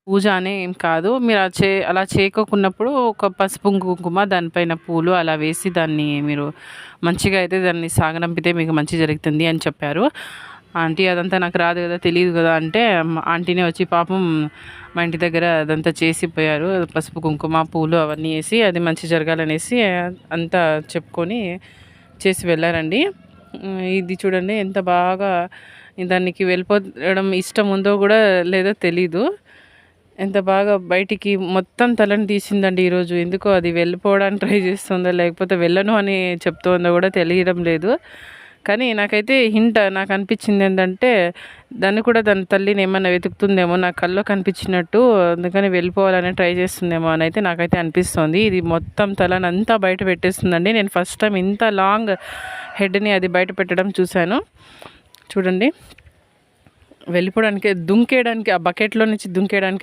పూజ అనే ఏం కాదు. మీరు అలా చేయకోకున్నప్పుడు ఒక పసుపు, కుంకుమ దానిపైన పూలు అలా వేసి దాన్ని మీరు మంచిగా అయితే దాన్ని సాగనంపితే మీకు మంచి జరుగుతుంది అని చెప్పారు. ఆంటీ అదంతా నాకు రాదు కదా, తెలీదు కదా అంటే ఆంటీనే వచ్చి పాపం మా ఇంటి దగ్గర అదంతా చేసి పోయారు. పసుపు, కుంకుమ, పూలు అవన్నీ వేసి అది మంచి జరగాలనేసి అంతా చెప్పుకొని చేసి వెళ్ళారండి. ఇది చూడండి ఎంత బాగా దానికి వెళ్ళిపోవడం ఇష్టం ఉందో కూడా లేదో తెలీదు. ఎంత బాగా బయటికి మొత్తం తలని తీసిందండి ఈరోజు. ఎందుకో అది వెళ్ళిపోవడానికి ట్రై చేస్తుందో లేకపోతే వెళ్ళను అని చెప్తుందో కూడా తెలియడం లేదు. కానీ నాకైతే నాకు అనిపించింది ఏంటంటే దాన్ని కూడా దాని తల్లిని ఏమన్నా వెతుకుతుందేమో, నా కల్లో కనిపించినట్టు, అందుకని వెళ్ళిపోవాలని ట్రై చేస్తుందేమో అని అయితే నాకైతే అనిపిస్తుంది. ఇది మొత్తం తలని అంతా బయట పెట్టేస్తుందండి. నేను ఫస్ట్ టైం ఇంత లాంగ్ హెడ్ని అది బయట పెట్టడం చూశాను. చూడండి వెళ్ళిపోవడానికి దుంకేయడానికి ఆ బకెట్లో నుంచి దుంకేయడానికి